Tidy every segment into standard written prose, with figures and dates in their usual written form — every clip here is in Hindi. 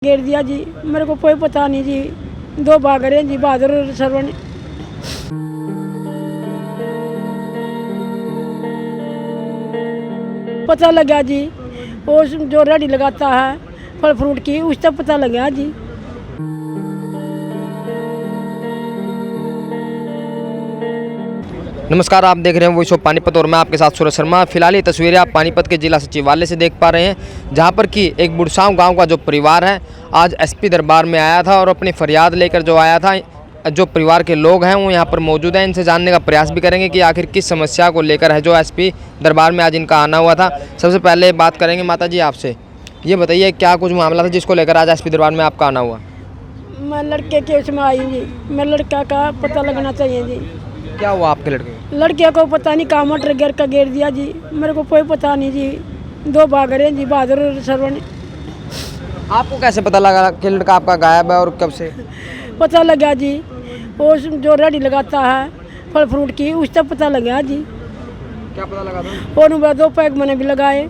घेर दिया जी। मेरे को कोई पता नहीं जी। दो भाग रहे हैं जी, बहादुर और श्रवण। पता लगा जी, वो जो रेडी लगाता है फल फ्रूट की, उस तक पता लगा जी। नमस्कार, आप देख रहे हैं वॉइस ऑफ पानीपत और मैं आपके साथ सूरज शर्मा। फिलहाल ये तस्वीरें आप पानीपत के जिला सचिवालय से देख पा रहे हैं, जहां पर कि एक बुढ़सांव गांव का जो परिवार है आज एसपी दरबार में आया था और अपनी फरियाद लेकर जो आया था। जो परिवार के लोग हैं वो यहां पर मौजूद हैं, इनसे जानने का प्रयास भी करेंगे कि आखिर किस समस्या को लेकर है जो एसपी दरबार में आज इनका आना हुआ था। सबसे पहले बात करेंगे माता जी आपसे, ये बताइए क्या कुछ मामला था जिसको लेकर आज एसपी दरबार में आपका आना हुआ? मैं लड़के के उसमें आई जी। मेरे लड़का का पता लगना चाहिए जी। क्या हुआ आपके लड़के को? लड़के को पता नहीं कहाँ मोटर गिर का घेर दिया जी। मेरे को कोई पता नहीं जी। दो भाग रहे हैं जी, बहादुर और श्रवण। आपको कैसे पता लगा कि लड़का आपका गायब है और कब से? पता लगा जी, वो जो रेडी लगाता है फल फ्रूट की, उस तक पता लगा जी। क्या पता लगा था? और दो पैक मैंने भी लगाए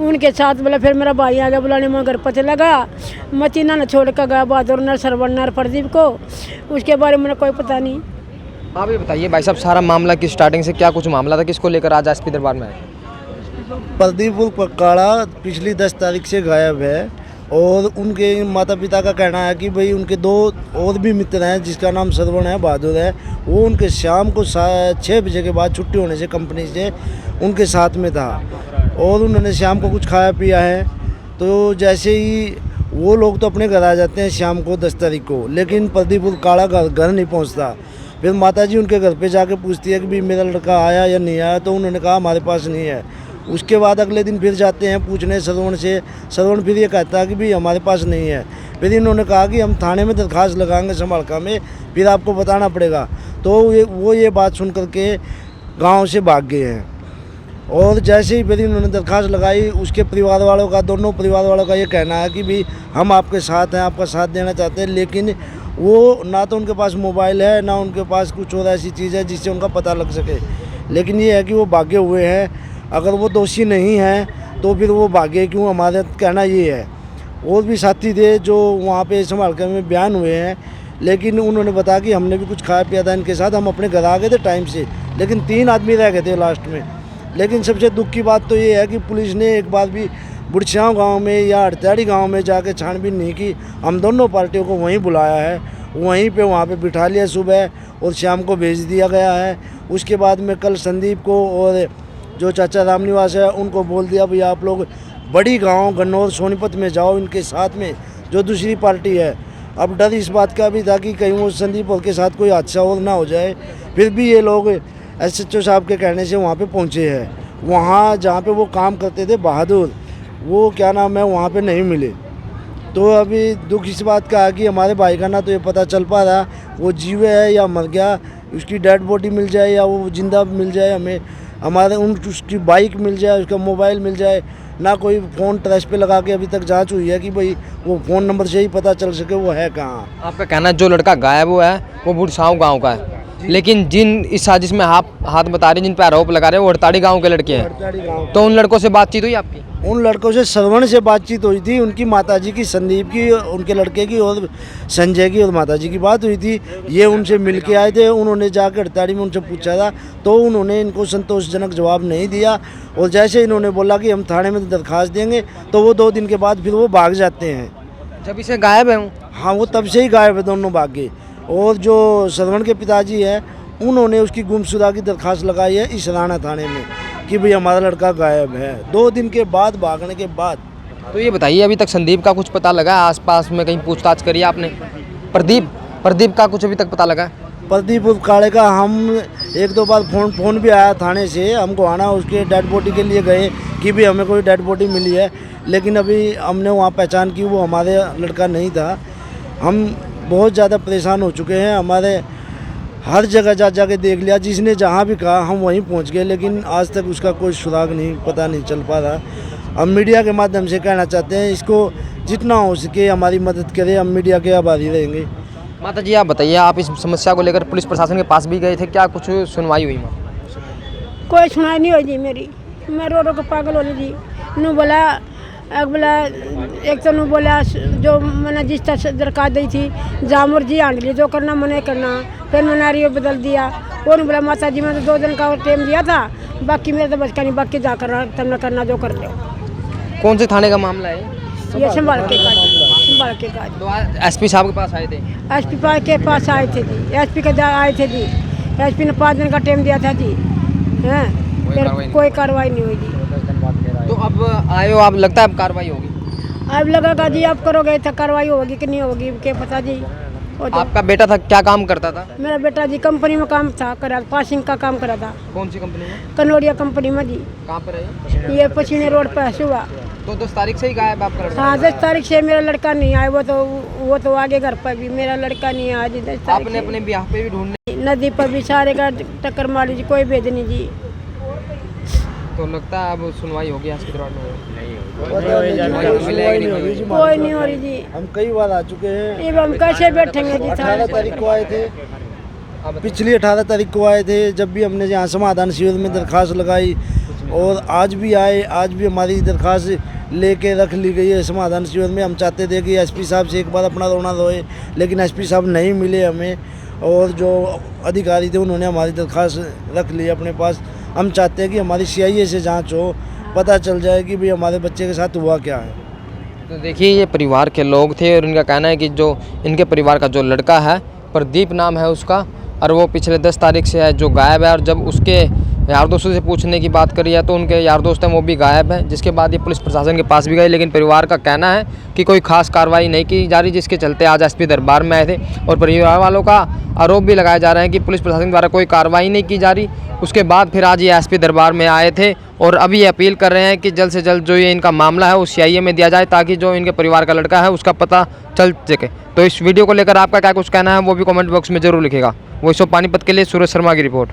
उनके साथ। बोला फिर मेरा भाई आ गया बुलाने में, घर पता लगा मचीना ने छोड़ कर गया बहादुर ने, श्रवण ने, प्रदीप को। उसके बारे में कोई पता नहीं। आप ये बताइए भाई साहब, सारा मामला की स्टार्टिंग से क्या कुछ मामला था, किसको लेकर आज एसपी दरबार में आए? प्रदीप पकाड़ा पिछली 10 तारीख से गायब है और उनके माता पिता का कहना है कि भाई उनके दो और भी मित्र हैं जिसका नाम श्रवण है, बहादुर है। वो उनके शाम को 6 बजे के बाद छुट्टी होने से कंपनी से उनके साथ में था और उन्होंने शाम को कुछ खाया पिया है। तो जैसे ही वो लोग तो अपने घर आ जाते हैं शाम को 10 तारीख को, लेकिन प्रदीप काड़ा घर नहीं पहुँचता। फिर माताजी उनके घर पे जाके पूछती है कि भाई मेरा लड़का आया या नहीं आया, तो उन्होंने कहा हमारे पास नहीं है। उसके बाद अगले दिन फिर जाते हैं पूछने श्रवण से। श्रवण फिर ये कहता है कि भाई हमारे पास नहीं है। फिर इन्होंने कहा कि हम थाने में दरख्वास्त लगाएंगे समालका में, फिर आपको बताना पड़ेगा। तो वो ये बात सुन करके गाँव से भाग गए हैं। और जैसे ही फिर इन्होंने दरख्वास्त लगाई, उसके परिवार वालों का, दोनों परिवार वालों का ये कहना है कि भाई हम आपके साथ हैं, आपका साथ देना चाहते हैं, लेकिन वो ना तो उनके पास मोबाइल है ना उनके पास कुछ और ऐसी चीज़ है जिससे उनका पता लग सके। लेकिन ये है कि वो भागे हुए हैं। अगर वो दोषी नहीं हैं तो फिर वो भागे क्यों, हमारा कहना ये है। और भी साथी थे जो वहाँ पे समालका में बयान हुए हैं, लेकिन उन्होंने बताया कि हमने भी कुछ खाया पिया था इनके साथ, हम अपने घर आ गए थे टाइम से, लेकिन 3 आदमी रह गए थे लास्ट में। लेकिन सबसे दुख की बात तो ये है कि पुलिस ने एक बार भी बुढ़सांव गांव में या हड़ताड़ी गांव में जाके छानबीन नहीं की। हम दोनों पार्टियों को वहीं बुलाया है, वहीं पे वहाँ पे बिठा लिया सुबह और शाम को भेज दिया गया है। उसके बाद में कल संदीप को और जो चाचा रामनिवास है उनको बोल दिया भाई आप लोग बड़ी गांव गन्नौर सोनीपत में जाओ इनके साथ में, जो दूसरी पार्टी है। अब डर इस बात का भी था कि कहीं वो संदीप और के साथ कोई हादसा और ना हो जाए। फिर भी ये लोग SHO साहब के कहने से वहाँ पे पहुँचे हैं। वहाँ जहाँ पे वो काम करते थे बहादुर, वो क्या नाम है, वहाँ पे नहीं मिले। तो अभी दुख इस बात का है कि हमारे भाई का ना तो ये पता चल पा रहा वो जीवे है या मर गया। उसकी डेड बॉडी मिल जाए या वो जिंदा मिल जाए, हमें हमारे उसकी बाइक मिल जाए, उसका मोबाइल मिल जाए। ना कोई फ़ोन ट्रेस पे लगा के अभी तक जांच हुई है कि भाई वो फ़ोन नंबर से ही पता चल सके वो है कहाँ। आपका कहना है जो लड़का गायब हुआ है वो बुढ़सांव गांव का है, लेकिन जिन इस साजिश में आप हाथ बता रहे हैं, जिन पर आरोप लगा रहे हैं वो हड़ताड़ी गांव के लड़के हैं। तो उन लड़कों से बातचीत हुई आपकी? उन लड़कों से श्रवण से बातचीत हुई थी, उनकी माताजी की, संदीप की, उनके लड़के की और संजय की और माताजी की बात हुई थी। ये उनसे मिल के आए थे, उन्होंने जाकर हड़ताड़ी में उनसे पूछा था तो उन्होंने इनको संतोषजनक जवाब नहीं दिया। और जैसे इन्होंने बोला कि हम थाने में दरख्वास्त देंगे तो वो 2 दिन के बाद फिर वो भाग जाते हैं। जब इसे गायब है हाँ, वो तब से ही गायब है, दोनों भाग गए। और जो श्रवण के पिताजी हैं उन्होंने उसकी गुमशुदा की दरख्वास्त लगाई है इस राणा थाने में कि भाई हमारा लड़का गायब है, 2 दिन के बाद भागने के बाद। तो ये बताइए अभी तक संदीप का कुछ पता लगा? आसपास में कहीं पूछताछ करी आपने? प्रदीप का कुछ अभी तक पता लगा? प्रदीप काड़े का हम 1-2 बार फ़ोन भी आया थाने से हमको आना, उसके डेड बॉडी के लिए गए कि भी हमें कोई डेड बॉडी मिली है, लेकिन अभी हमने वहाँ पहचान की वो हमारे लड़का नहीं था। हम बहुत ज़्यादा परेशान हो चुके हैं, हमारे हर जगह जाके देख लिया, जिसने जहाँ भी कहा हम वहीं पहुँच गए, लेकिन आज तक उसका कोई सुराग नहीं, पता नहीं चल पा रहा। हम मीडिया के माध्यम से कहना चाहते हैं इसको जितना हो सके हमारी मदद करें, हम मीडिया के आभारी रहेंगे। माता जी आप बताइए, आप इस समस्या को लेकर पुलिस प्रशासन के पास भी गए थे, क्या कुछ सुनवाई हुई? माँ कोई सुनाई नहीं हुई जी मेरी। मैं रो रो के पागल हो जी। नू बोला बोला एक तो बोला जो मैंने जिस तरह से दरखास्त दी थी जामुर जी आंड ली जो करना मैंने करना। फिर मैंने रियो बदल दिया। वो नहीं बोला माता जी मैंने तो 2 दिन का टाइम दिया था, बाकी मेरा तो बच का नहीं, बाकी जा करना तुमने करना जो कर लो। कौन से थाने का मामला है? ये संभाल के काज। तो आज एसपी साहब के पास आए थे? एसपी के पास आए थे जी, एसपी के आए थे जी। एसपी ने 5 दिन का टाइम दिया था जी, हैं फिर कोई कार्रवाई नहीं हुई जी। तो अब आए हो आप, लगता है अब कार्रवाई होगी? अब लगेगा जी, आप करोगे तो कार्रवाई होगी कि नहीं होगी क्या पता जी। वो तो आपका बेटा था, क्या काम करता था? मेरा बेटा जी कंपनी में काम था, करा पासिंग का काम करा था। कौन सी कंपनी में? कनौरिया कंपनी में जी। कहाँ पर है? ये पसीने रोड पर सुबह। तो 10 तारीख से ही गायब आपका लड़का? हाँ 10 तारीख से मेरा लड़का नहीं आया। वो तो आगे घर पर भी मेरा लड़का नहीं आया जी। 10 तारीख आपने अपने ब्याह पे भी ढूंढने? नदी पर भी सारे का टक्कर मारी जी, कोई भेद नहीं जी। तो लगता है अब सुनवाई होगी आज की दौरान में? कोई नहीं हो रही जी। हम कई बार आ चुके हैं। ये हम कैसे बैठेंगे जी? 18 तारीख को आए थे, पिछली 18 तारीख को आए थे, जब भी हमने यहाँ समाधान शिविर में दरखास्त लगाई, और आज भी आए। आज भी हमारी दरखास्त लेके रख ली गई है समाधान शिविर में। हम चाहते थे कि एसपी साहब से एक बार अपना रोना रोए, लेकिन एसपी साहब नहीं मिले हमें, और जो अधिकारी थे उन्होंने हमारी दरखास्त रख ली अपने पास। हम चाहते हैं कि हमारी सीआईए से जांच हो, पता चल जाए कि भाई हमारे बच्चे के साथ हुआ क्या है। तो देखिए ये परिवार के लोग थे और इनका कहना है कि जो इनके परिवार का जो लड़का है, प्रदीप नाम है उसका, और वो पिछले 10 तारीख से है जो गायब है। और जब उसके यार दोस्तों से पूछने की बात करी है तो उनके यार दोस्त हैं वो भी गायब हैं, जिसके बाद ये पुलिस प्रशासन के पास भी गए, लेकिन परिवार का कहना है कि कोई खास कार्रवाई नहीं की जा रही, जिसके चलते आज एसपी दरबार में आए थे। और परिवार वालों का आरोप भी लगाए जा रहे हैं कि पुलिस प्रशासन द्वारा कोई कार्रवाई नहीं की जा रही। उसके बाद फिर आज ये एसपी दरबार में आए थे और अभी ये अपील कर रहे हैं कि जल्द से जल्द जो ये इनका मामला है वो सीआईए में दिया जाए, ताकि जो इनके परिवार का लड़का है उसका पता चल सके। तो इस वीडियो को लेकर आपका क्या कुछ कहना है वो भी कमेंट बॉक्स में जरूर लिखेगा। वॉइस ऑफ पानीपत के लिए सूरज शर्मा की रिपोर्ट।